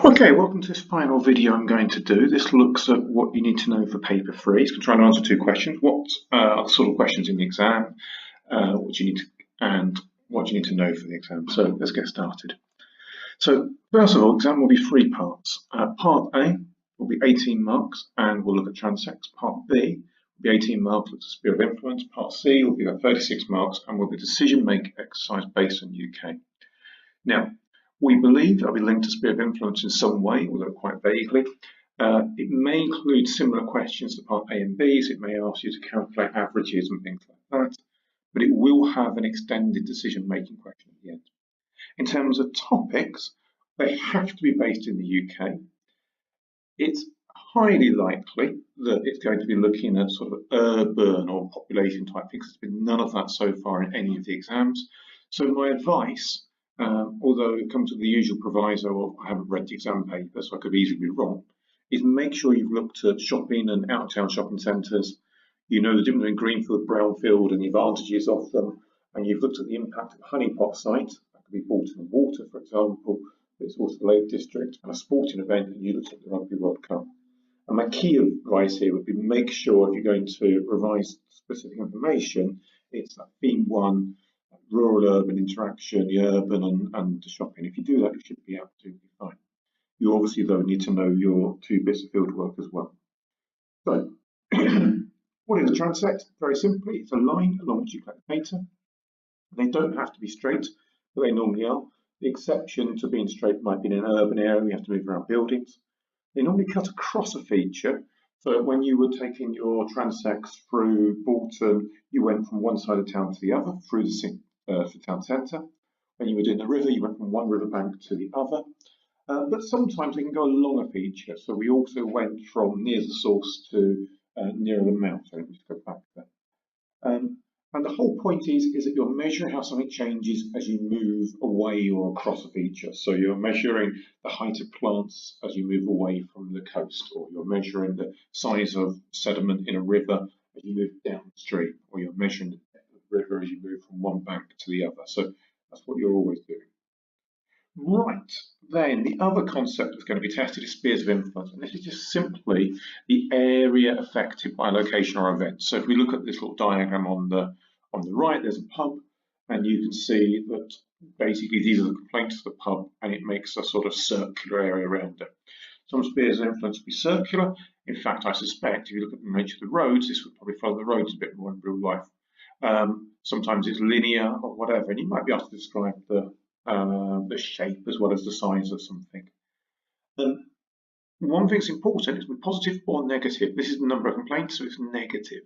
Okay, welcome to this final video I'm going to do. This looks at what you need to know for paper 3. It's going to try and answer two questions. What are the sort of questions in the exam, what you need to know for the exam. So let's get started. So first of all, exam will be 3 parts. Part A will be 18 marks and we'll look at transects. Part B will be 18 marks with the sphere of influence. Part C will be about 36 marks and will be a decision-making exercise based on UK. Now, we believe that will be linked to sphere of influence in some way, although quite vaguely. It may include similar questions to part A and B, so it may ask you to calculate averages and things like that, but it will have an extended decision-making question at the end. In terms of topics, they have to be based in the UK. It's highly likely that it's going to be looking at sort of urban or population type things. There's been none of that so far in any of the exams. So my advice, although it comes with the usual proviso of I haven't read the exam paper, so I could easily be wrong, is make sure you've looked at shopping and out-of-town shopping centres. You know the difference between greenfield, brownfield and the advantages of them, and you've looked at the impact of a honeypot site. That could be Bolton Water, for example, but it's also the Lake District, and a sporting event, and you looked at the Rugby World Cup. And my key advice here would be make sure if you're going to revise specific information, it's that theme 1, rural-urban interaction, the urban and the shopping. If you do that, you should be absolutely fine. You obviously, though, need to know your 2 bits of field work as well. So, what is a transect? Very simply, it's a line along which you collect data. They don't have to be straight, but they normally are. The exception to being straight might be in an urban area, you have to move around buildings. They normally cut across a feature. So when you were taking your transects through Bolton, you went from one side of town to the other, through the town centre. When you were doing the river, you went from one riverbank to the other. But sometimes they can go along a feature. So we also went from near the source to nearer the mouth. So let me just go back there. And the whole point is that you're measuring how something changes as you move away or across a feature. So you're measuring the height of plants as you move away from the coast, or you're measuring the size of sediment in a river as you move downstream, or you're measuring the depth of the river as you move from one bank to the other. So that's what you're always doing. Right, then the other concept that's going to be tested is spheres of influence, and this is just simply the area affected by location or event. So if we look at this little diagram on the right, there's a pub, and you can see that basically these are the complaints of the pub, and it makes a sort of circular area around it. Some spheres of influence will be circular. In fact, I suspect if you look at the nature of the roads, this would probably follow the roads a bit more in real life. Sometimes it's linear or whatever, and you might be asked to describe the shape as well as the size of something. One thing that's important is with positive or negative. This is the number of complaints, so it's negative,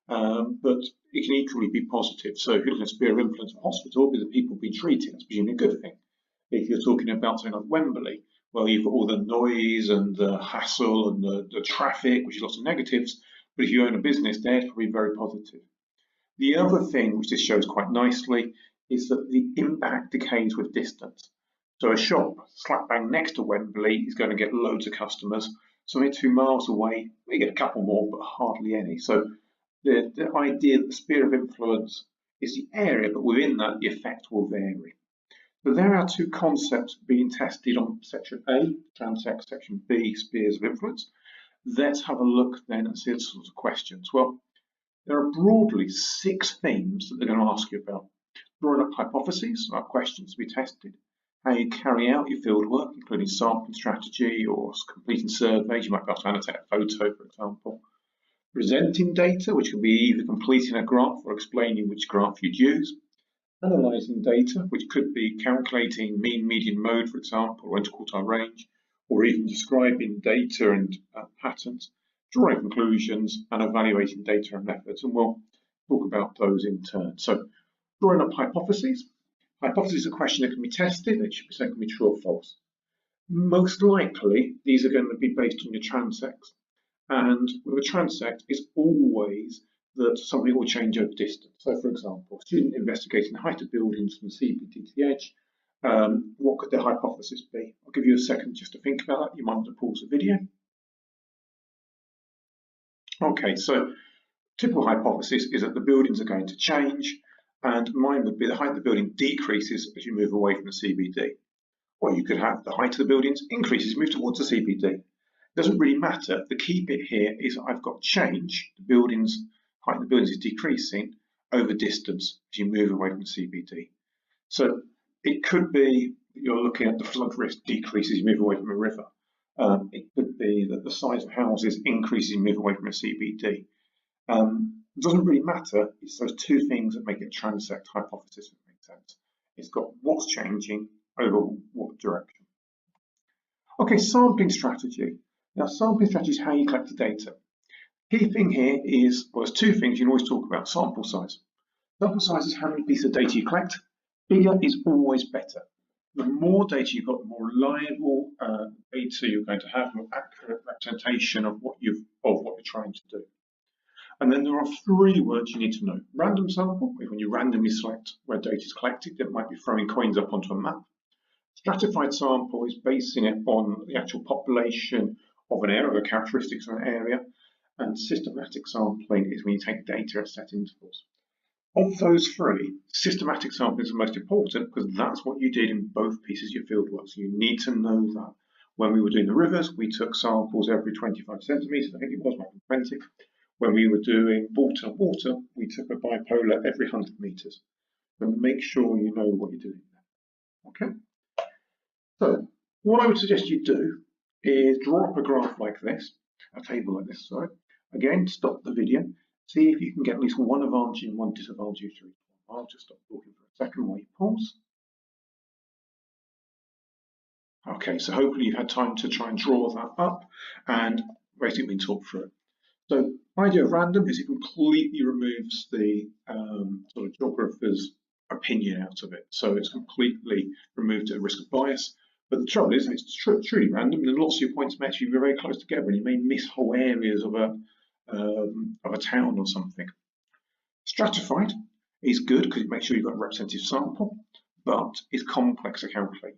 but it can equally be positive. So if you're looking at sphere of influence of a hospital, with the people being treated, that's presumably a good thing. If you're talking about something like Wembley, well, you've got all the noise and the hassle and the traffic, which is lots of negatives, but if you own a business there, it's probably very positive. The other thing, which this shows quite nicely, is that the impact decays with distance. So a shop slap bang next to Wembley is going to get loads of customers. Something 2 miles away, we get a couple more, but hardly any. So the idea that the sphere of influence is the area, but within that, the effect will vary. So there are 2 concepts being tested on section A, transect, section B, spheres of influence. Let's have a look then and see the sorts of questions. Well, there are broadly 6 themes that they're going to ask you about. Drawing up hypotheses are questions to be tested. How you carry out your field work, including sampling strategy or completing surveys. You might be able to annotate a photo, for example. Presenting data, which can be either completing a graph or explaining which graph you'd use. Analysing data, which could be calculating mean, median, mode, for example, or interquartile range, or even describing data and patterns. Drawing conclusions and evaluating data and methods, and we'll talk about those in turn. So, drawing up hypotheses. Hypotheses are a question that can be tested, and it should be something that can be true or false. Most likely, these are going to be based on your transects. And with a transect, it's always that something will change over distance. So, for example, a student investigating the height of buildings from the CBD to the edge. What could the hypothesis be? I'll give you a second just to think about that. You might want to pause the video. Okay, so typical hypothesis is that the buildings are going to change, and mine would be the height of the building decreases as you move away from the CBD. Or you could have the height of the buildings increases, move towards the CBD. It doesn't really matter. The key bit here is I've got change. The buildings, height of the buildings is decreasing over distance as you move away from the CBD. So it could be that you're looking at the flood risk decreases as you move away from a river. It could be that the size of houses increases as you move away from a CBD. It doesn't really matter. It's those two things that make it a transect hypothesis, if it makes sense. It's got what's changing over what direction. Okay, sampling strategy. Now, sampling strategy is how you collect the data. Key thing here is, well, there's two things you can always talk about: sample size. Sample size is how many pieces of data you collect. Bigger is always better. The more data you've got, the more reliable data you're going to have, more accurate representation of what you're trying to do. And then there are three words you need to know. Random sample, when you randomly select where data is collected, that might be throwing coins up onto a map. Stratified sample is basing it on the actual population of an area, the characteristics of an area. And systematic sampling is when you take data at set intervals. Of those three, systematic sampling is the most important because that's what you did in both pieces of your fieldwork. So you need to know that. When we were doing the rivers, we took samples every 25 centimetres, I think it was, maybe 20. When we were doing water, we took a bipolar every 100 metres. So make sure you know what you're doing there. Okay? So what I would suggest you do is draw up a graph like this, a table like this, sorry. Again, stop the video. See if you can get at least one advantage and one disadvantage to each one. I'll just stop talking for a second while you pause. Okay, so hopefully you've had time to try and draw that up and basically we can talk through it. So the idea of random is it completely removes the sort of geographer's opinion out of it. So it's completely removed at risk of bias. But the trouble is, it's truly random, and lots of your points may actually be very close together, and you may miss whole areas of a town or something. Stratified is good because it makes sure you've got a representative sample, but it's complex to calculate.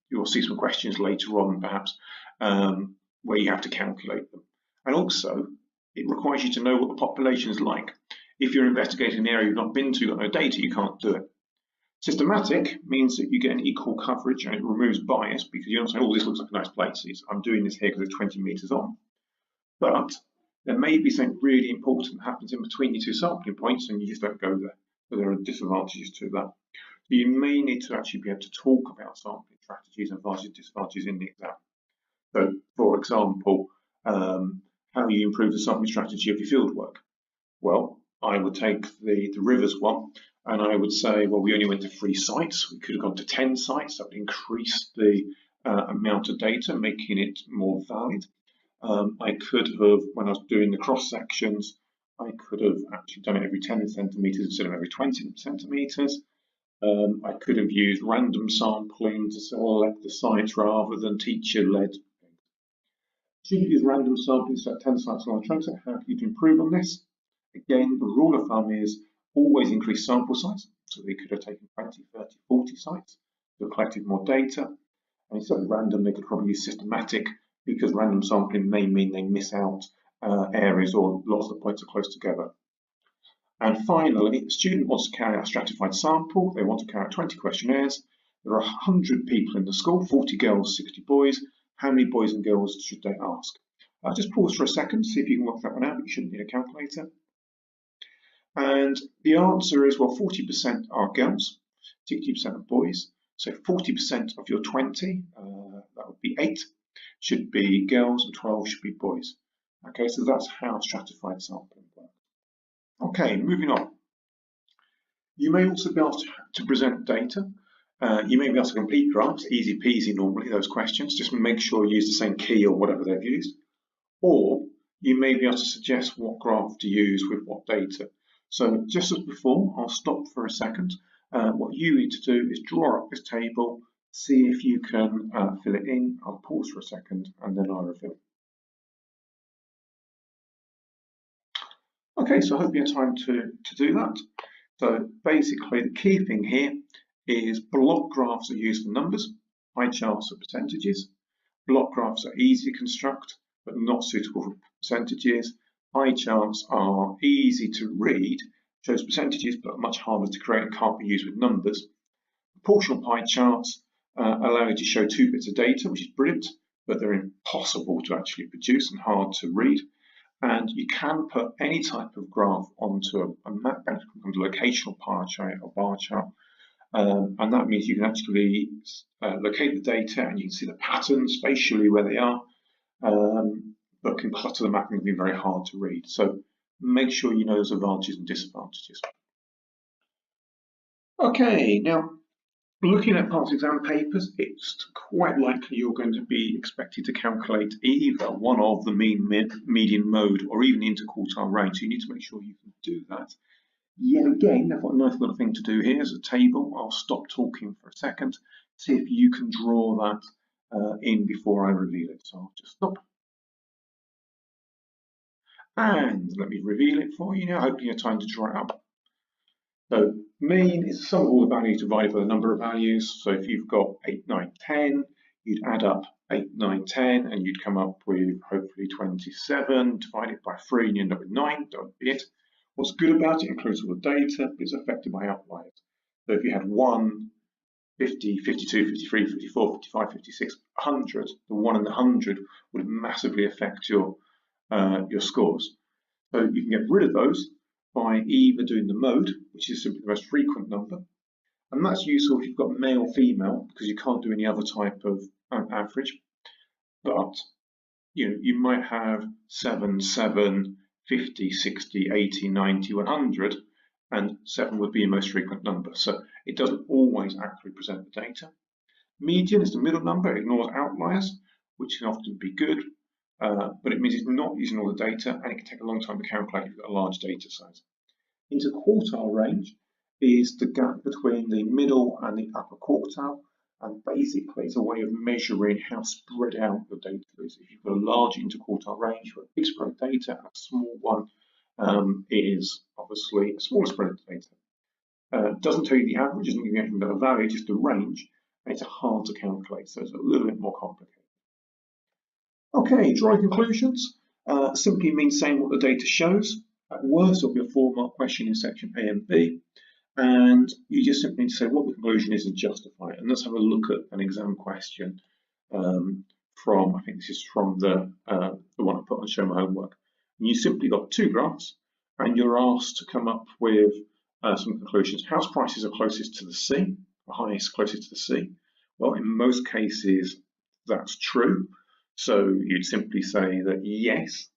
You'll see some questions later on, perhaps, where you have to calculate them. And also, it requires you to know what the population is like. If you're investigating an area you've not been to, you've got no data, you can't do it. Systematic means that you get an equal coverage and it removes bias because you're not saying, oh, this looks like a nice place. I'm doing this here because it's 20 metres on. But there may be something really important that happens in between your two sampling points and you just don't go there. So there are disadvantages to that. So you may need to actually be able to talk about sampling strategies and advantages and disadvantages in the exam. So, for example, how you improve the sampling strategy of your fieldwork. Well, I would take the rivers one and I would say, well, we only went to 3 sites. We could have gone to 10 sites. That would increase the amount of data, making it more valid. I could have, when I was doing the cross sections, I could have actually done it every 10 centimetres instead of every 20 centimetres. I could have used random sampling to select the sites rather than teacher-led. Should you use random sampling to select 10 sites on a transect? How can you improve on this? Again, the rule of thumb is always increase sample size. So they could have taken 20, 30, 40 sites to have collected more data. And instead of random, they could probably use systematic because random sampling may mean they miss out areas or lots of points are close together. And finally, a student wants to carry out a stratified sample. They want to carry out 20 questionnaires. There are 100 people in the school, 40 girls, 60 boys. How many boys and girls should they ask? Just pause for a second, see if you can work that one out. You shouldn't need a calculator. And the answer is, well, 40% are girls, 60% are boys. So 40% of your 20, that would be 8, should be girls and 12 should be boys. Okay, so that's how stratified sampling works. Okay, moving on. You may also be asked to present data. You may be asked to complete graphs, easy peasy normally, those questions. Just make sure you use the same key or whatever they've used. Or you may be able to suggest what graph to use with what data. So just as before, I'll stop for a second. What you need to do is draw up this table, see if you can fill it in. I'll pause for a second and then I'll reveal. Okay, so I hope you have time to do that. So basically the key thing here is block graphs are used for numbers, pie charts are percentages. Block graphs are easy to construct but not suitable for percentages. Pie charts are easy to read, shows percentages but much harder to create and can't be used with numbers. Proportional pie charts allow you to show 2 bits of data, which is brilliant, but they're impossible to actually produce and hard to read. And you can put any type of graph onto a map, and it becomes a locational bar chart or bar chart. And that means you can actually locate the data and you can see the patterns spatially where they are, but can clutter the map and be very hard to read. So make sure you know those advantages and disadvantages. Okay, now looking at past exam papers, it's quite likely you're going to be expected to calculate either one of the mean, median, mode, or even interquartile range. So you need to make sure you can do that. Yet again, I've got a nice little thing to do here as a table. I'll stop talking for a second, see if you can draw that in before I reveal it. So I'll just stop. And let me reveal it for you now. Hopefully you have time to draw it up. So mean is the sum of all the values divided by the number of values. So if you've got 8, 9, 10, you'd add up 8, 9, 10, and you'd come up with hopefully 27, divide it by 3, and you end up with 9. Don't be it. What's good about it, includes all the data, but it's affected by outliers. So if you had 1, 50, 52, 53, 54, 55, 56, 100, the 1 and the 100 would massively affect your scores. So you can get rid of those by either doing the mode, which is simply the most frequent number, and that's useful if you've got male, female, because you can't do any other type of average. But you might have 7, 7, 50, 60, 80, 90, 100, and 7 would be your most frequent number. So it doesn't always accurately present the data. Median is the middle number, it ignores outliers, which can often be good, but it means it's not using all the data, and it can take a long time to calculate if you've got a large data size. Interquartile range is the gap between the middle and the upper quartile, and basically it's a way of measuring how spread out the data is. If you've got a large interquartile range, you've got a big spread of data, and a small one is obviously a smaller spread of data. Doesn't tell you the average, doesn't give you anything about a value, just the range, and it's hard to calculate, so it's a little bit more complicated. Okay, drawing conclusions simply means saying what the data shows. At worst, it'll be a 4-mark question in section A and B, and you just simply need to say what the conclusion is and justify it. And let's have a look at an exam question from, I think this is from the one I put on Show My Homework. And you simply got 2 graphs, and you're asked to come up with some conclusions. House prices are closest to the sea, the highest closest to the sea. Well, in most cases, that's true. So you'd simply say that yes,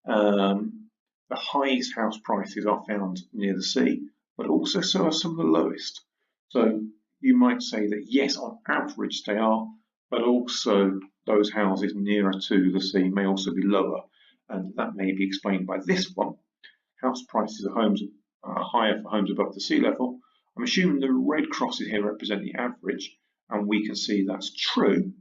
the highest house prices are found near the sea, but also so are some of the lowest. So you might say that yes, on average they are, but also those houses nearer to the sea may also be lower, and that may be explained by this one. House prices of homes are higher for homes above the sea level. I'm assuming the red crosses here represent the average, and we can see that's true.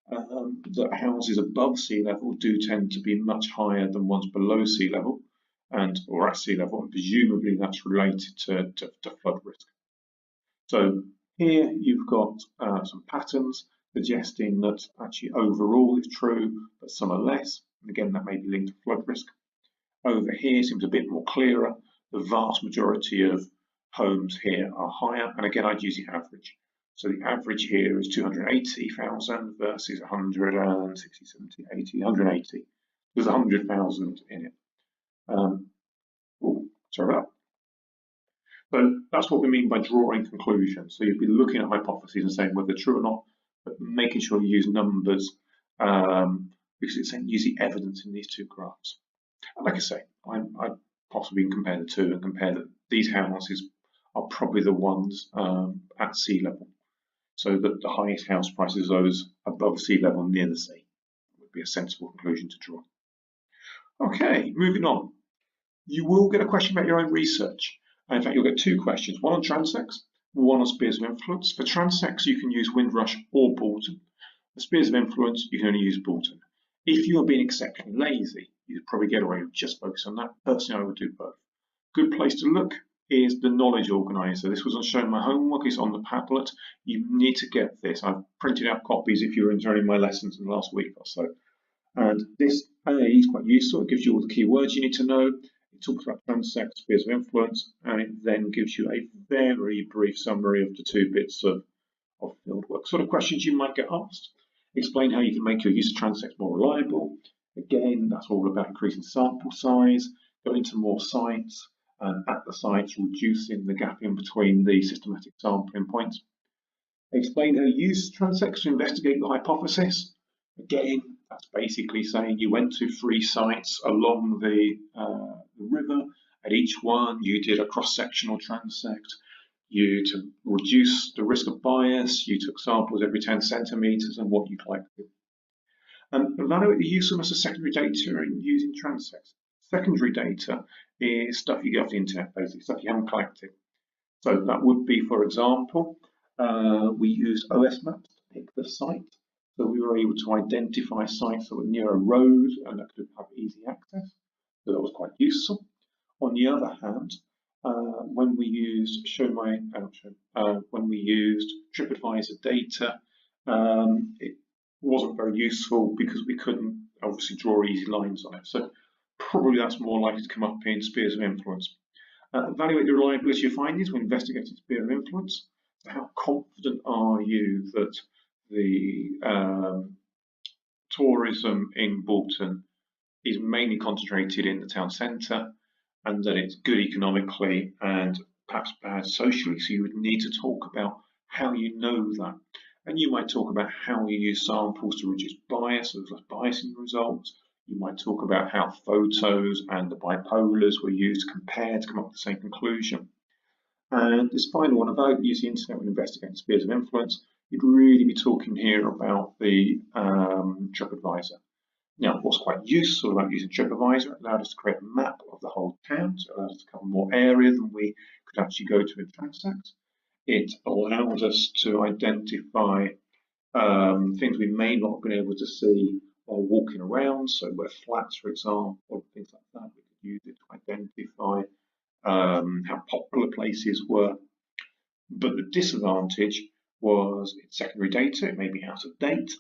That houses above sea level do tend to be much higher than ones below sea level, or at sea level, and presumably that's related to flood risk. So here you've got some patterns suggesting that actually overall is true, but some are less. And again, that may be linked to flood risk. Over here seems a bit more clearer. The vast majority of homes here are higher, and again, I'd use the average. So the average here is 280,000 versus 160, 70, 80, 180. There's 100,000 in it. Sorry about that. So that's what we mean by drawing conclusions. So you'd be looking at hypotheses and saying whether they're true or not, but making sure you use numbers because it's saying use the evidence in these 2 graphs. And like I say, I possibly can compare the 2 and compare that these houses are probably the ones at sea level. So that the highest house prices are those above sea level near the sea would be a sensible conclusion to draw. Okay, moving on. You will get a question about your own research. In fact, you'll get 2 questions, one on transects, one on spheres of influence. For transects, you can use Windrush or Boulton. For spheres of influence, you can only use Boulton. If you are being exceptionally lazy, you'd probably get away with just focus on that. Personally, I would do both. Good place to look is the knowledge organizer. This was on Showing My Homework. It's on the Padlet. You need to get this. I've printed out copies if you were enjoying my lessons in the last week or so. And this is quite useful. It gives you all the keywords you need to know. It talks about transects, spheres of influence, and it then gives you a very brief summary of the 2 bits of of fieldwork. Sort of questions you might get asked. Explain how you can make your use of transects more reliable. Again, that's all about increasing sample size, going to more sites, and at the sites reducing the gap in between the systematic sampling points. Explain how you use transects to investigate the hypothesis. Again, that's basically saying you went to 3 sites along the river. At each one, you did a cross-sectional transect. To reduce the risk of bias, you took samples every 10 centimetres and what you collected. Evaluate the usefulness of secondary data in using transects. Secondary data is stuff you get off the internet, basically, stuff you haven't collected. So that would be, for example, we used OS maps to pick the site. So we were able to identify sites that were near a road and that could have easy access. So that was quite useful. On the other hand, when we used when we used TripAdvisor data, it wasn't very useful because we couldn't obviously draw easy lines on it. So probably that's more likely to come up in spheres of influence. Evaluate the reliability of findings when investigating sphere of influence. So how confident are you that the tourism in Bolton is mainly concentrated in the town centre, and that it's good economically and perhaps bad socially? So you would need to talk about how you know that. And you might talk about how you use samples to reduce bias, so there's less bias in the results. You might talk about how photos and the bipolars were used to compare to come up with the same conclusion. And this final one, about using the internet when investigating spheres of influence, you'd really be talking here about the TripAdvisor. Now, what's quite useful about using TripAdvisor, it allowed us to create a map of the whole town, so it allowed us to cover more area than we could actually go to in transects. It allowed us to identify things we may not have been able to see while walking around, so where flats, for example, or things like that, we could use it to identify how popular places were. But the disadvantage was it's secondary data, it may be out of date.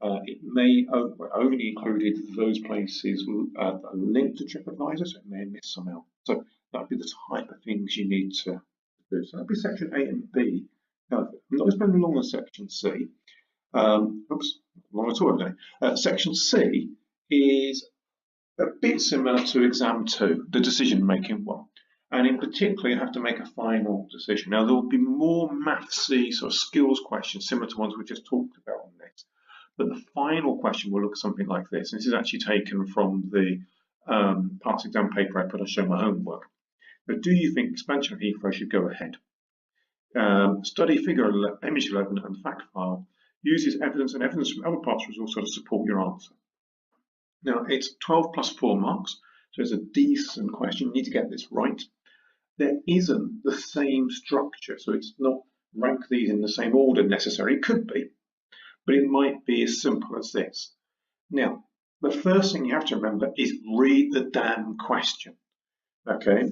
It may only included those places that are linked to TripAdvisor, so it may have missed some out. So that would be the type of things you need to do. So that would be section A and B. Now, I'm not going to spend long on section C. Oops, long at all today. Section C is a bit similar to exam 2, the decision-making one. And in particular, you have to make a final decision. Now, there will be more mathsy sort of skills questions similar to ones we just talked about on this. But the final question will look something like this. This is actually taken from the past exam paper I put on Show My Homework. But do you think expansion of Heathrow should go ahead? Study figure image 11 and the fact file. Uses evidence and evidence from other parts of the resource to support your answer. Now, it's 12 plus 4 marks, so it's a decent question. You need to get this right. There isn't the same structure, so it's not rank these in the same order necessarily. It could be, but it might be as simple as this. Now, the first thing you have to remember is read the damn question. Okay?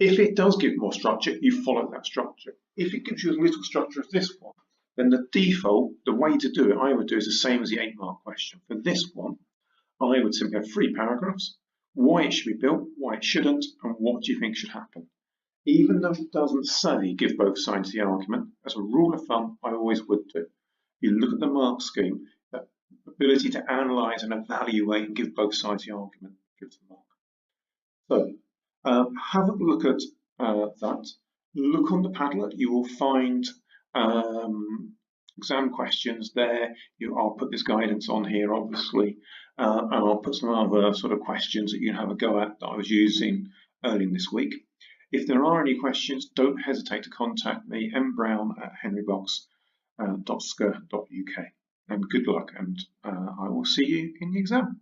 If it does give more structure, you follow that structure. If it gives you a little structure as this one, then the default, the way to do it, I would do is the same as the 8-mark question. For this one, I would simply have 3 paragraphs, why it should be built, why it shouldn't, and what do you think should happen. Even though it doesn't say give both sides the argument, as a rule of thumb, I always would do. You look at the mark scheme, that ability to analyse and evaluate and give both sides the argument gives the mark. So have a look at that. Look on the Padlet, you will find exam questions there. I'll put this guidance on here, obviously, and I'll put some other sort of questions that you can have a go at that I was using early in this week. If there are any questions, don't hesitate to contact me, mbrown@henrybox.sca.uk. And good luck, and I will see you in the exam.